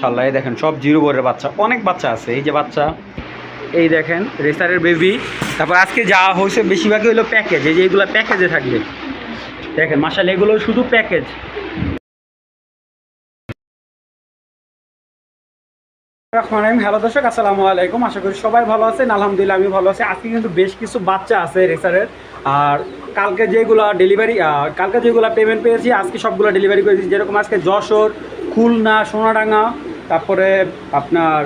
মাশাআল্লাহ, এই দেখেন সব জিরো বোর্ডের বাচ্চা, অনেক বাচ্চা আছে। এই যে বাচ্চা, এই দেখেন রেসারের বেবি। তারপর আজকে যা হয়েছে বেশিরভাগই হলো প্যাকেজ, এই যে এইগুলো প্যাকেজে থাকবে। দেখেন মাশাআল্লাহ, এগুলো শুধু প্যাকেজ। হ্যালো দর্শক, আসসালামু আলাইকুম। আশা করি সবাই ভালো আছেন। আলহামদুলিল্লাহ আমি ভালো আছি। আজকে কিন্তু বেশ কিছু বাচ্চা আছে রেসারের। আর কালকে যেগুলো পেমেন্ট পেয়েছি আজকে সবগুলো ডেলিভারি করেছি। যেরকম আজকে যশোর, খুলনা, সোনাডাঙ্গা, তারপরে আপনার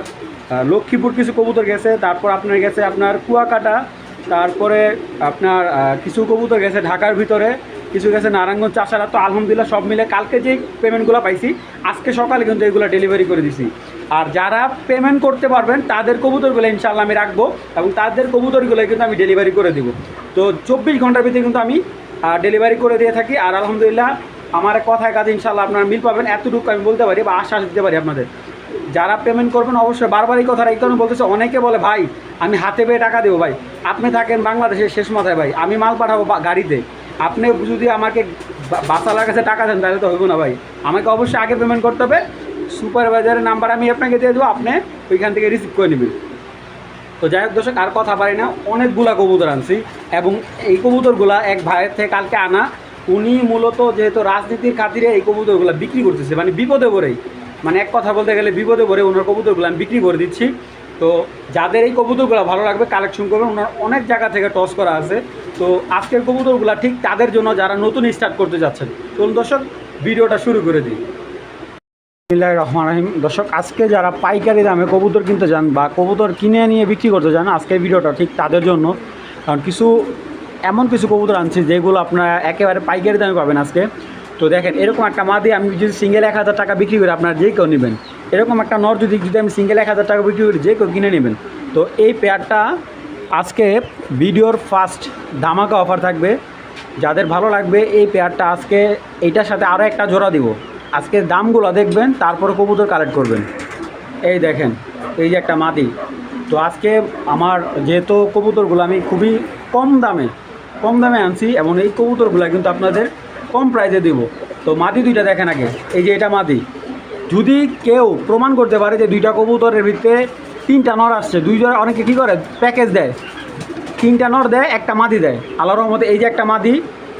লক্ষ্মীপুর কিছু কবুতর গেছে, তারপর আপনার গেছে আপনার কুয়াকাটা, তারপরে আপনার কিছু কবুতর গেছে ঢাকার ভিতরে, কিছু গেছে নারায়ণগঞ্জ, চাষারা। তো আলহামদুলিল্লাহ সব মিলে কালকে যে পেমেন্টগুলো পাইছি আজকে সকালে কিন্তু এগুলো ডেলিভারি করে দিছি। আর যারা পেমেন্ট করতে পারবেন তাদের কবুতরগুলো ইনশাআল্লাহ আমি রাখবো এবং তাদের কবুতরগুলো কিন্তু আমি ডেলিভারি করে দিব। তো 24 ঘন্টার ভিতরে কিন্তু আমি ডেলিভারি করে দিয়ে থাকি। আর আলহামদুলিল্লাহ আমার কথায় কাজে ইনশাআল্লাহ আপনারা মিল পাবেন, এতটুকু আমি বলতে পারি বা আশ্বাস দিতে পারি আপনাদের। যারা পেমেন্ট করবেন অবশ্যই বারবার এই কথাটা এই কারণে বলতেছে, অনেকে বলে ভাই আমি হাতে পেয়ে টাকা দেবো। ভাই আপনি থাকেন বাংলাদেশের শেষ মাথায়, ভাই আমি মাল পাঠাবো গাড়িতে, আপনি যদি আমাকে বাসালার কাছে টাকা দেন তাহলে তো হইব না ভাই। আমাকে অবশ্যই আগে পেমেন্ট করতে হবে। সুপারভাইজারের নাম্বার আমি আপনাকে দিয়ে দেবো, আপনি ওইখান থেকে রিসিভ করে নেবেন। তো যাই হোক দর্শক, আর কথা পারি না, অনেকগুলা কবুতর আনছি এবং এই কবুতরগুলা এক ভাইয়ের থেকে কালকে আনা। উনি মূলত যেহেতু রাজনীতির খাতিরে এই কবুতরগুলো বিক্রি করতেছে, মানে বিপদে পড়েই, মানে এক কথা বলতে গেলে বিপদে পড়ে ওনার কবুতরগুলো আমি বিক্রি করে দিচ্ছি। তো যাদের এই কবুতরগুলো ভালো লাগবে কালেকশন করবেন, ওনার অনেক জায়গা থেকে টস করা আছে। তো আজকের কবুতরগুলো ঠিক তাদের জন্য যারা নতুন স্টার্ট করতে যাচ্ছেন। চলুন দর্শক ভিডিওটা শুরু করে দিই। বিসমিল্লাহির রহমানির রহিম। দর্শক, আজকে যারা পাইকারি দামে কবুতর কিনতে যান বা কবুতর কিনে নিয়ে বিক্রি করতে যান, আজকের ভিডিওটা ঠিক তাদের জন্য। কারণ এমন কিছু কবুতর আনছি যেগুলো আপনারা একেবারে পাইকারি দামে পাবেন আজকে। তো দেখেন, এরকম একটা মাদি আমি যদি সিঙ্গেল 1000 টাকা বিক্রি করি আপনারা যে কেউ নেবেন। এরকম একটা নর যদি আমি সিঙ্গেল 1000 টাকা বিক্রি করি যে কেউ কিনে নেবেন। তো এই পেয়ারটা আজকে ভিডিওর ফার্স্ট ধামাকা অফার থাকবে। যাদের ভালো লাগবে এই পেয়ারটা আজকে এইটার সাথে আরও একটা জোড়া দিব। আজকে দামগুলো দেখবেন, তারপরে কবুতর কালেক্ট করবেন। এই দেখেন, এই যে একটা মাদি। তো আজকে আমার যেহেতু কবুতরগুলো আমি খুবই কম দামে আনছি এবং এই কবুতরগুলো কিন্তু আপনাদের কম প্রাইসে দিব। তো মাদি দুইটা দেখেন আগে, এই যে এটা মাদি। যদি কেউ প্রমাণ করতে পারে যে দুইটা কবুতরের ভিতরে 3টা নর আসছে, দুই জোড়া, অনেকে কী করে প্যাকেজ দেয়, 3টা নর দেয় একটা মাদি দেয়। আল্লাহর রহমতে এই যে একটা মাদি,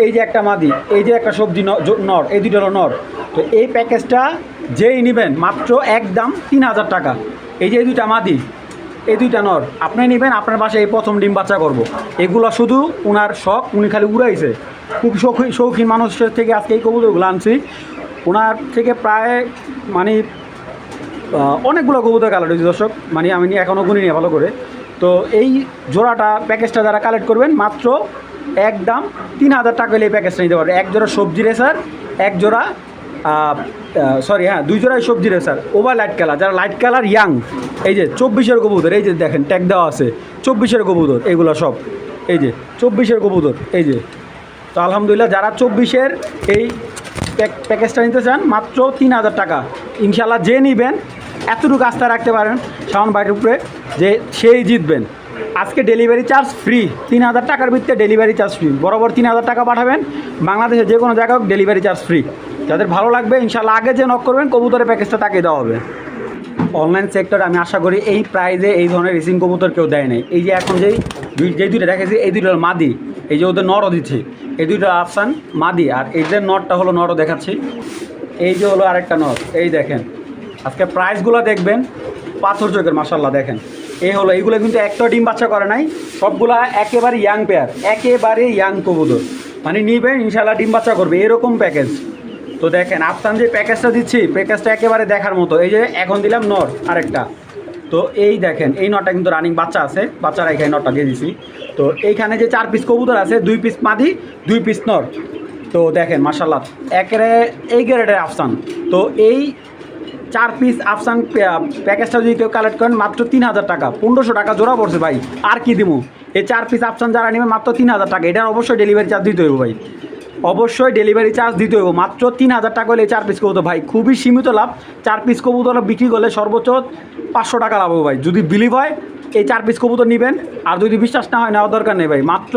এই যে একটা মাদি, এই যে একটা সবজি নর, এই দুটো হলো নর। তো এই প্যাকেজটা যেই নেবেন মাত্র একদম 3000 টাকা। এই যে এই দুইটা মাদি, এই দুইটা নর আপনি নেবেন, আপনার বাসায় এই প্রথম ডিম বাচ্চা করবো। এগুলো শুধু ওনার শখ, উনি খালি উড়াইছে। খুব শৌখিন মানুষের থেকে আজকে এই কবুতরগুলো আনছি। ওনার থেকে প্রায় মানে অনেকগুলো কবুতর কালেক্ট হয়েছে দর্শক, মানে আমি এখনও গুনি নিয়ে ভালো করে। তো এই জোড়াটা প্যাকেজটা যারা কালেক্ট করবেন মাত্র একদম 3000 টাকা হলে এই প্যাকেজটা নিতে পারবে। এক জোড়া সবজি রেসার, এক জোড়া দুই জোড়াই সবজি রেসার ওভার লাইট কালার। যারা লাইট কালার ইয়াং, এই যে 24-এর কবুতর, এই যে দেখেন ট্যাগ দেওয়া আছে 24-এর কবুতর, এইগুলো সব এই যে 24-এর কবুতর, এই যে। তো আলহামদুলিল্লাহ যারা 24-এর এই প্যাকেজটা নিতে চান মাত্র 3000 টাকা। ইনশাল্লাহ যে নেবেন এতটুকু আস্থা রাখতে পারেন শাওন ভাইয়ের উপরে যে সেই জিতবেন। আজকে ডেলিভারি চার্জ ফ্রি, 3000 টাকার ভিতরে ডেলিভারি চার্জ ফ্রি। বরাবর 3000 টাকা পাঠাবেন, বাংলাদেশের যে কোনো জায়গায় ডেলিভারি চার্জ ফ্রি। যাদের ভালো লাগবে ইনশাল্লাহ আগে যে নক করবেন কবুতরের প্যাকেজটা তাকে দেওয়া হবে। অনলাইন সেক্টরে আমি আশা করি এই প্রাইজে এই ধরনের রেসিং কবুতর কেউ দেয় নাই। এই যে এখন যেই দুইটা দেখেছি, এই দুটো মাদি, এই যে ওদের নরও দিচ্ছে, এই দুটো আফসান মাদি, আর এই যে নরটা হলো নরও দেখাচ্ছি, এই যে হলো আরেকটা নর। এই দেখেন আজকে প্রাইসগুলো দেখবেন পাথর চোখের, মাশাল্লাহ দেখেন। এই হলো, এইগুলো কিন্তু একটা ডিম বাচ্চা করে নাই, সবগুলা একেবারে ইয়াং পেয়ার, একেবারে ইয়াং কবুতর, মানে নিবেন ইনশাল্লাহ ডিম বাচ্চা করবে এরকম প্যাকেজ। তো দেখেন আফসান যে প্যাকেজটা দিচ্ছি, প্যাকেজটা একেবারে দেখার মতো। এই যে এখন দিলাম নর আরেকটা। তো এই দেখেন এই নটটা কিন্তু রানিং বাচ্চা আছে, বাচ্চারা এখানে নটটা দিয়ে দিছি। তো এইখানে যে 4 পিস কবুতর আছে, 2 পিস মাদি 2 পিস নর। তো দেখেন মাশাল্লাহ একেবারে এই গ্রেডের আফসান। তো এই 4 পিস আফসান প্যাকেজটা যদি কেউ কালেক্ট করেন মাত্র 3000 টাকা, 1500 টাকা জোড়া পড়ছে ভাই। আর কি দিব, এই 4 পিস আফসান যারা নেবেন মাত্র 3000 টাকা। এটার অবশ্যই ডেলিভারি চার্জ দিতে হইব ভাই, অবশ্যই ডেলিভারি চার্জ দিতে হইব। মাত্র 3000 টাকা হলে এই 4 পিস কবুতর ভাই, খুবই সীমিত লাভ। 4 পিস কবুতর বিক্রি করলে সর্বোচ্চ 500 টাকা লাভ হবে ভাই। যদি বিলিভ হয় এই 4 পিস কবুতর নেবেন, আর যদি বিশ্বাস না হয় নেওয়ার দরকার নেই ভাই। মাত্র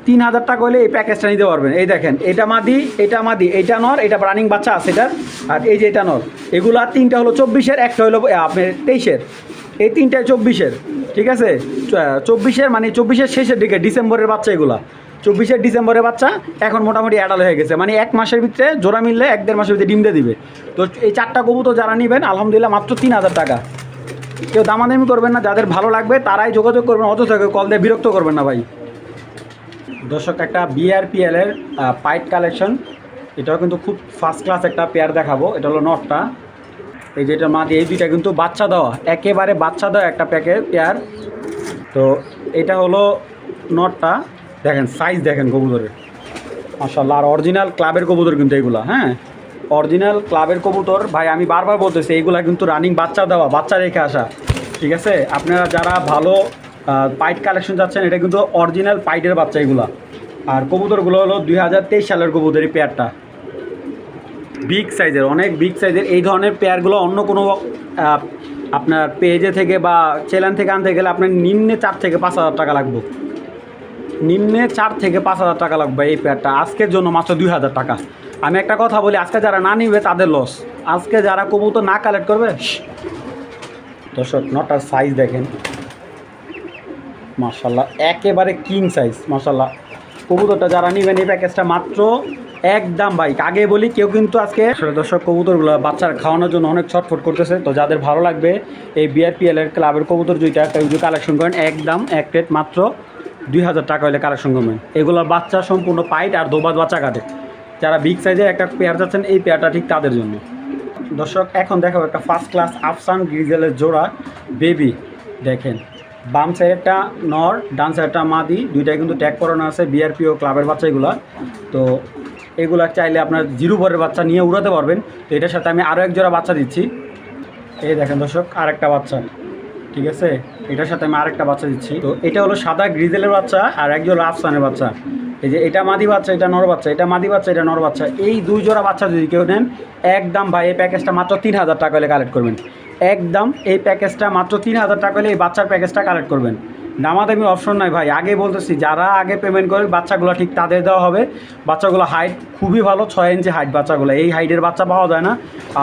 3000 টাকা হলে এই প্যাকেজটা নিতে পারবেন। এই দেখেন, এটা মাদি, এটা মাদি, এটা নর, এটা রানিং বাচ্চা আছে এটা, আর এই যে এটা নর। এগুলা 3টা হলো 24-এর, একটা হলো আপনার 23-এর। এই 3টায় 24-এর, ঠিক আছে। 24-এর মানে 24-এর শেষের দিকে, ডিসেম্বরের বাচ্চা এগুলা। 24-এর ডিসেম্বরের বাচ্চা এখন মোটামুটি অ্যাডাল্ট হয়ে গেছে, মানে 1 মাসের ভিতরে জোড়া মিললে 1-1.5 মাসের ভিতরে ডিম দিয়ে দিবে। তো এই 4টা কবুতর যারা নেবেন আলহামদুলিল্লাহ মাত্র 3000 টাকা। কেউ দামাদামি করবেন না, যাদের ভালো লাগবে তারাই যোগাযোগ করবেন, অত থেকে কল দিয়ে বিরক্ত করবেন না ভাই। দর্শক, একটা বিআরপিএলের পাইট কালেকশন, এটাও কিন্তু খুব ফার্স্ট ক্লাস একটা পেয়ার দেখাবো। এটা হলো নটটা, এই যেটা মাদি, এই দুইটা কিন্তু বাচ্চা দেওয়া, একেবারে বাচ্চা দেওয়া একটা পেয়ার। তো এটা হলো নটটা, দেখেন সাইজ দেখেন কবুতরের, মাশাআল্লাহ। আর অরিজিনাল ক্লাবের কবুতর কিন্তু এগুলা, হ্যাঁ অরিজিনাল ক্লাবের কবুতর ভাই। আমি বারবার বলতেছি এইগুলা কিন্তু রানিং বাচ্চা দেওয়া, বাচ্চা রেখে আসা, ঠিক আছে। আপনারা যারা ভালো পাইট কালেকশন যাচ্ছেন, এটা কিন্তু অরিজিনাল পাইটের বাচ্চা এগুলা। আর কবুতরগুলো হলো 2023 সালের কবুতর, এই পেয়ারটা বিগ সাইজের, অনেক বিগ সাইজের। এই ধরনের পেয়ারগুলো অন্য কোনো আপনার পেজে থেকে বা চ্যানেল থেকে আনতে গেলে আপনার নিম্নে 4 থেকে 5 হাজার টাকা লাগবে, নিম্নে 4 থেকে 5 হাজার টাকা লাগবে। এই পেয়ারটা আজকের জন্য মাত্র 2000 টাকা। আমি একটা কথা বলি, আজকে যারা না নিবে তাদের লস, আজকে যারা কবুতর না কালেক্ট করবে। দর্শক, নটার সাইজ দেখেন মাশাআল্লাহ, একেবারে কিং সাইজ মাশাআল্লাহ। কবুতরটা যারা নেবেন এই প্যাকেজটা মাত্র একদম ভাই, আগে বলি কেউ কিন্তু আজকে দর্শক কবুতরগুলো বাচ্চার খাওয়ানোর জন্য অনেক ছটফট করতেছে। তো যাদের ভালো লাগবে এই বিআরপিএলের ক্লাবের কবুতর দুইটা যদি কালেকশন করেন, একদম এক রেট মাত্র 2000 টাকা হলে কালেকশন করবেন। এগুলোর বাচ্চা সম্পূর্ণ পাইট আর দোবাদ বাচ্চা কাটে। যারা বিগ সাইজের একটা পেয়ার যাচ্ছেন, এই পেয়ারটা ঠিক তাদের জন্য। দর্শক, এখন দেখাবো একটা ফার্স্ট ক্লাস আফসান গ্রিজেলের জোড়া বেবি। দেখেন, বাম সাইডটা নর, ডান সাইডটা মাদি, দুইটাই কিন্তু ট্যাগ করানো আছে বিআরপিও ক্লাবের বাচ্চা এগুলা। তো এগুলা চাইলে আপনার 0 ভরের বাচ্চা নিয়ে উড়াতে পারবেন। তো এটার সাথে আমি আরও এক জোড়া বাচ্চা দিচ্ছি। এই দেখেন দর্শক, আরেকটা বাচ্চা, ঠিক আছে। এটার সাথে আমি আরেকটা বাচ্চা দিচ্ছি। তো এটা হলো সাদা গ্রিজেলের বাচ্চা আর এক জোড়া আফসানের বাচ্চা। এই যে এটা মাদি বাচ্চা, এটা নর বাচ্চা, এটা মাদি বাচ্চা, এটা নর বাচ্চা। এই 2 জোড়া বাচ্চা যদি কেউ নেন, একদম ভাই এই প্যাকেজটা মাত্র 3000 টাকা হলে কালেক্ট করবেন। একদম এই প্যাকেজটা মাত্র 3000 টাকা হলে এই বাচ্চার প্যাকেজটা কালেক্ট করবেন। দামাদামি অপশন নাই ভাই। আগে বলতেছি, যারা আগে পেমেন্ট করে বাচ্চাগুলো ঠিক তাদের দেওয়া হবে। বাচ্চাগুলো হাইট খুবই ভালো, 6 ইঞ্চি হাইট বাচ্চাগুলো, এই হাইটের বাচ্চা পাওয়া যায় না।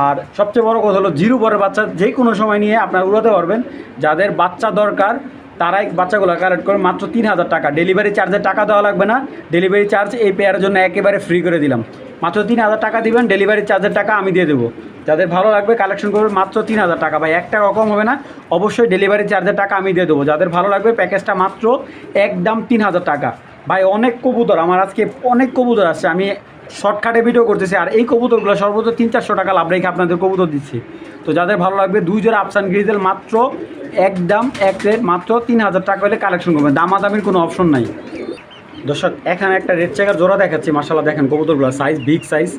আর সবচেয়ে বড় কথা হলো 0 ভরের বাচ্চা যে কোনো সময় নিয়ে আপনারা উড়াতে পারবেন। যাদের বাচ্চা দরকার তারাই বাচ্চাগুলো কালেক্ট করে মাত্র 3000 টাকা। ডেলিভারি চার্জের টাকা দেওয়া লাগবে না, ডেলিভারি চার্জ এই পেয়ারের জন্য একেবারে ফ্রি করে দিলাম। মাত্র 3000 টাকা দিবেন, ডেলিভারি চার্জের টাকা আমি দিয়ে দেবো। যাদের ভালো লাগবে কালেকশন করবেন মাত্র 3000 টাকা ভাই, 1 টাকা কম হবে না। অবশ্যই ডেলিভারি চার্জের টাকা আমি দিয়ে দেবো। যাদের ভালো লাগবে প্যাকেজটা মাত্র একদম 3000 টাকা ভাই। অনেক কবুতর আমার আজকে, অনেক কবুতর আসছে, আমি শর্টকাটে ভিডিও করতেছি। আর এই কবুতরগুলো সর্বোচ্চ 300-400 টাকা লাভ রেখে আপনাদের কবুতর দিচ্ছি। তো যাদের ভালো লাগবে 2 জোড়া আফসান গ্রিজেল মাত্র একদম এক রেট মাত্র 3000 টাকা হলে কালেকশন করবেন, দামাদামির কোনো অপশন নাই। দর্শক, এখানে একটা রেড চেকার জোড়া দেখাচ্ছি মাশাআল্লাহ। দেখেন কবুতরগুলো সাইজ বিগ সাইজ।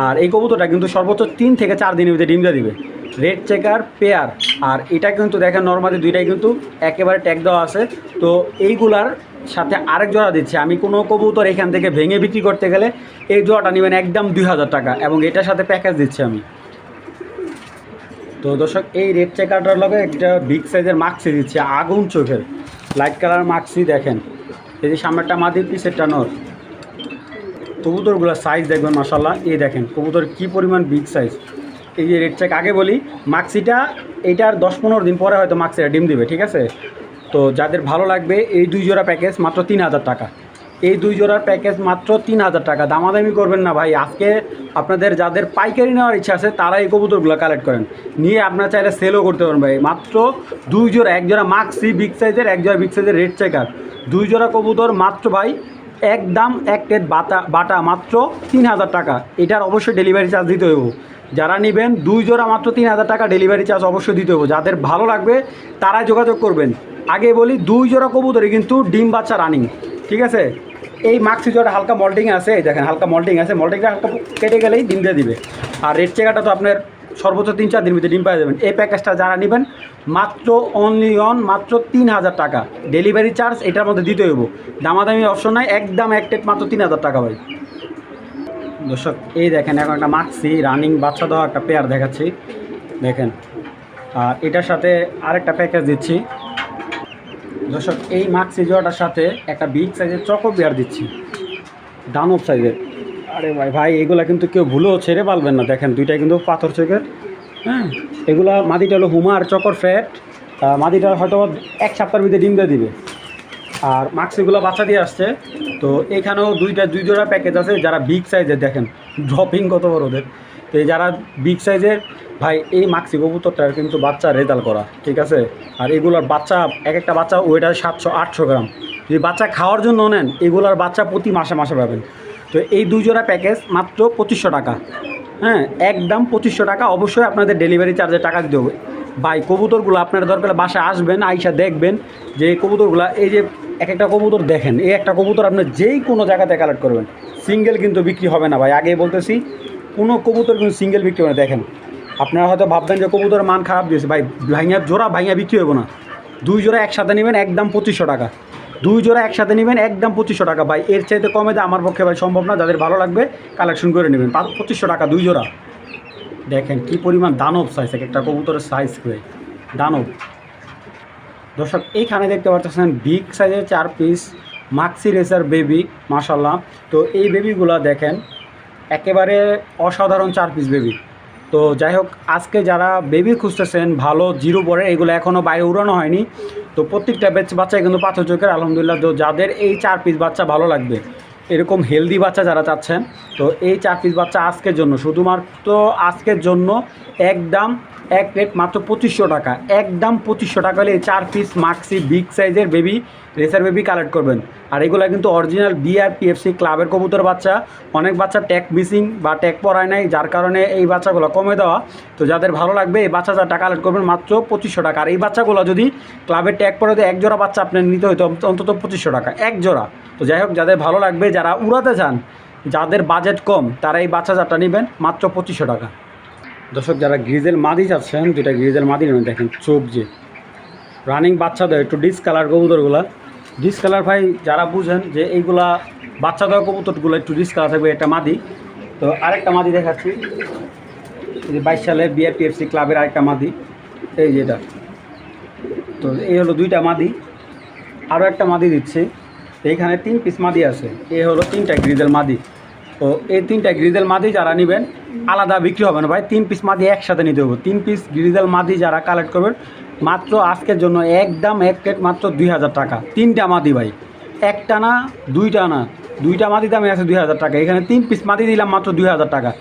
আর এই কবুতরটা কিন্তু সর্বোচ্চ 3 থেকে 4 দিনের ভিতরে ডিম দিয়ে দিবে। Red checker pair. আর এটা কিন্তু দেখেন নর্মালি দুইটাই কিন্তু একেবারে ট্যাগ দেওয়া আছে। তো এইগুলার সাথে আরেক জোড়া দিচ্ছি আমি। কোনো কবুতর এখান থেকে ভেঙে বিক্রি করতে গেলে এই জোড়াটা নেবেন একদম 2000 টাকা, এবং এটার সাথে প্যাকেজ দিচ্ছি আমি। তো দর্শক, এই রেড চেকারটার লগে একটা বিগ সাইজের মাক্সি দিচ্ছে, আগুন চোখের লাইট কালার মাক্সি। দেখেন, এই যে সামনেরটা মাদি, পিছেরটা নর। কবুতরগুলো সাইজ দেখবেন মাশাআল্লাহ। এই দেখেন কবুতর কি পরিমাণ বিগ সাইজ। এই যে রেড চেক, আগে বলি মাক্সিটা এইটার 10-15 দিন পরে হয়তো মাক্সিটা ডিম দিবে, ঠিক আছে। তো যাদের ভালো লাগবে এই 2 জোড়া প্যাকেজ মাত্র 3000 টাকা। এই 2 জোড়ার প্যাকেজ মাত্র 3000 টাকা, দামাদামি করবেন না ভাই। আজকে আপনাদের যাদের পাইকারি নেওয়ার ইচ্ছা আছে তারা এই কবুতরগুলো কালেক্ট করেন, নিয়ে আপনারা চাইলে সেলও করতে পারেন ভাই। মাত্র 2 জোড়া, 1 জোড়া মাক্সি বিগ সাইজের, 1 জোড়া বিগ সাইজের রেড চেকার, 2 জোড়া কবুতর মাত্র ভাই একদম এক প্লেট বাটা মাত্র 3000 টাকা। এটার অবশ্যই ডেলিভারি চার্জ দিতে হইব। যারা নেবেন 2 জোড়া মাত্র 3000 টাকা, ডেলিভারি চার্জ অবশ্যই দিতে হবে। যাদের ভালো লাগবে তারাই যোগাযোগ করবেন। আগে বলি 2 জোড়া কবুতরে কিন্তু ডিম বাচ্চা রানিং, ঠিক আছে। এই মাক্সি জোড়া হালকা মল্টিং আছে, এই দেখেন হালকা মল্টিং আছে, মল্টিংটা হালকা কেটে গেলেই ডিম দিয়ে দিবে। আর রেড চেকারটা তো আপনার সর্বোচ্চ 3-4 দিন ভিতরে ডিম পাওয়া যাবেন। এই প্যাকেজটা যারা নেবেন মাত্র অনলি অন মাত্র 3000 টাকা, ডেলিভারি চার্জ এটার মধ্যে দিতে হইব, দামাদামি অপশন নাই, একদম এক টেট মাত্র 3000 টাকা ভাই। দর্শক, এই দেখেন এখন একটা মাক্সি রানিং বাচ্চা দেওয়া একটা পেয়ার দেখাচ্ছি। দেখেন, আর এটার সাথে আরেকটা প্যাকেজ দিচ্ছি। দর্শক এই মাক্সি জোড়াটার সাথে একটা বিগ সাইজের চকো বিয়ার দিচ্ছি, দানব সাইজের। আরে ভাই ভাই এগুলা কিন্তু কেউ ভুলেও ছেড়ে পারবেন না, দেখেন দুইটাই কিন্তু পাথর চোখের। হ্যাঁ, এগুলা মাদিটা হলো হুমা আর চকর ফ্যাট। মাদিটা হয়তো এক সপ্তাহের ভিতরে ডিম দিয়ে দিবে। আর মাক্সিগুলো বাচ্চা দিয়ে আসছে। তো এখানেও দুই জোড়া প্যাকেজ আছে। যারা বিগ সাইজের, দেখেন ড্রপিং কত বড় ওদের। তো যারা বিগ সাইজের ভাই, এই মাক্সি কবুতরটার কিন্তু বাচ্চা রেজাল্ট করা, ঠিক আছে। আর এগুলোর বাচ্চা এক একটা বাচ্চা ওয়েটার 700-800 গ্রাম। যদি বাচ্চা খাওয়ার জন্য নেন, এগুলোর বাচ্চা প্রতি মাসে মাসে পাবেন। তো এই 2 জোড়া প্যাকেজ মাত্র 2500 টাকা। হ্যাঁ, একদম 2500 টাকা। অবশ্যই আপনাদের ডেলিভারি চার্জের টাকা দিতে হবে। ভাই কবুতরগুলো আপনারা দরকার বাসায় আসবেন, আইসা দেখবেন যে কবুতরগুলো, এই যে এক একটা কবুতর দেখেন, এই একটা কবুতর আপনি যেই কোনো জায়গাতে কালেক্ট করবেন, সিঙ্গেল কিন্তু বিক্রি হবে না ভাই। আগেই বলতেছি, কোনো কবুতর কিন্তু সিঙ্গেল বিক্রি হবে না। দেখেন, আপনারা হয়তো ভাববেন যে কবুতরের মান খারাপ দিয়েছে, ভাই ভাইয়া বিক্রি হবে না। 2 জোড়া একসাথে নেবেন একদম 2500 টাকা। 2 জোড়া একসাথে নেবেন একদম 2500 টাকা। ভাই এর চাইতে কমে দেয় আমার পক্ষে ভাই সম্ভব না। যাদের ভালো লাগবে কালেকশন করে নেবেন। 2500 টাকা 2 জোড়া। দেখেন কি পরিমাণ দানব সাইজ, একটা কবুতরের সাইজ করে দানব। দর্শক এইখানে দেখতে পাচ্ছেন বিগ সাইজের 4 পিস মাক্সি রেসার বেবি, মাশাল্লাহ। তো এই বেবিগুলো দেখেন একেবারে অসাধারণ 4 পিস বেবি। তো যাই হোক, আজকে যারা বেবি খুঁজতেছেন ভালো জিরো পরে, এগুলো এখনও বাইরে উড়ানো হয়নি। তো প্রত্যেকটা বাচ্চা কিন্তু পাথর চোখের, আলহামদুলিল্লাহ। তো যাদের এই 4 পিস বাচ্চা ভালো লাগবে, এরকম হেলদি বাচ্চা যারা চাচ্ছেন, তো এই 4 পিস বাচ্চা আজকের জন্য, শুধুমাত্র আজকের জন্য একদম এক প্লেট মাত্র 2500 টাকা। একদম 2500 টাকা হলে এই 4 পিস মাক্সি বিগ সাইজের বেবি রেসার বেবি কালেক্ট করবেন। আর এগুলো কিন্তু অরিজিনাল বিআরপিএফসি ক্লাবের কবুতর বাচ্চা। অনেক বাচ্চা ট্যাগ মিসিং বা ট্যাগ পরায় নাই, যার কারণে এই বাচ্চাগুলো কমে দেওয়া। তো যাদের ভালো লাগবে এই বাচ্চা টাকা কালেক্ট করবেন মাত্র 2500 টাকা। আর এই বাচ্চাগুলো যদি ক্লাবের ট্যাগ পরে এক জোড়া বাচ্চা আপনার নিতে হইতো অন্তত 2500 টাকা এক জোড়া। তো যাই হোক, যাদের ভালো লাগবে, যারা উড়াতে চান, যাদের বাজেট কম, তারা এই বাচ্চা চারটা নেবেন মাত্র 2500 টাকা। দর্শক যারা গ্রিজেল মাদি চাচ্ছেন, দুইটা গ্রিজেল মাদি নেবেন। দেখেন চোখ যে রানিং বাচ্চা দেয়, একটু ডিসকালার কবুতরগুলা। ডিসকালার ভাই যারা বুঝেন যে এইগুলা বাচ্চা দেওয়া কবুতরগুলো একটু ডিসকালার থাকবে, একটা মাদি। তো আরেকটা মাদি দেখাচ্ছি, এই যে 22 সালে বিআরপিএফসি ক্লাবের আরেকটা মাদি, এই যে এটা। তো এই হলো 2টা মাদি, আরও একটা মাদি দিচ্ছে। এইখানে 3 পিস মাদি আছে। এই হলো 3টা গ্রিজেল মাদি। তো এই 3টা গ্রিজেল মাদি যারা নেবেন আলাদা বিক্রি হবে না ভাই, 3 পিস মাদি একসাথে নিতে হবে। 3 পিস গ্রিজেল মাদি যারা কালেক্ট করবেন মাত্র আজকের জন্য একদম এক প্লেট মাত্র 2000 টাকা। 3টা মাদি ভাই, একটা না 2টা না, 2টা মাদি দামে আছে 2000 টাকা। এখানে 3 পিস মাদি দিলাম মাত্র 2000 টাকা।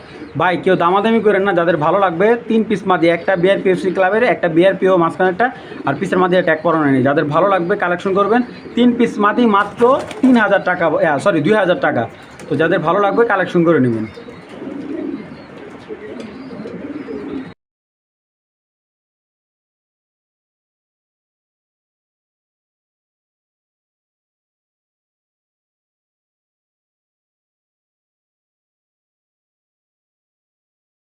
ভাই কেউ দামাদামি করেন না, যাদের ভালো লাগবে 3 পিস মাদি, একটা বিআরপিএফসি ক্লাবের, একটা বিআরপিও মাঝখানেরটা, আর পিসের মাদি ট্যাগ পরানো নেই। যাদের ভালো লাগবে কালেকশন করবেন। 3 পিস মাদি মাত্র 3000 টাকা, সরি 2000 টাকা। তো যাদের ভালো লাগবে কালেকশন করে নেবেন।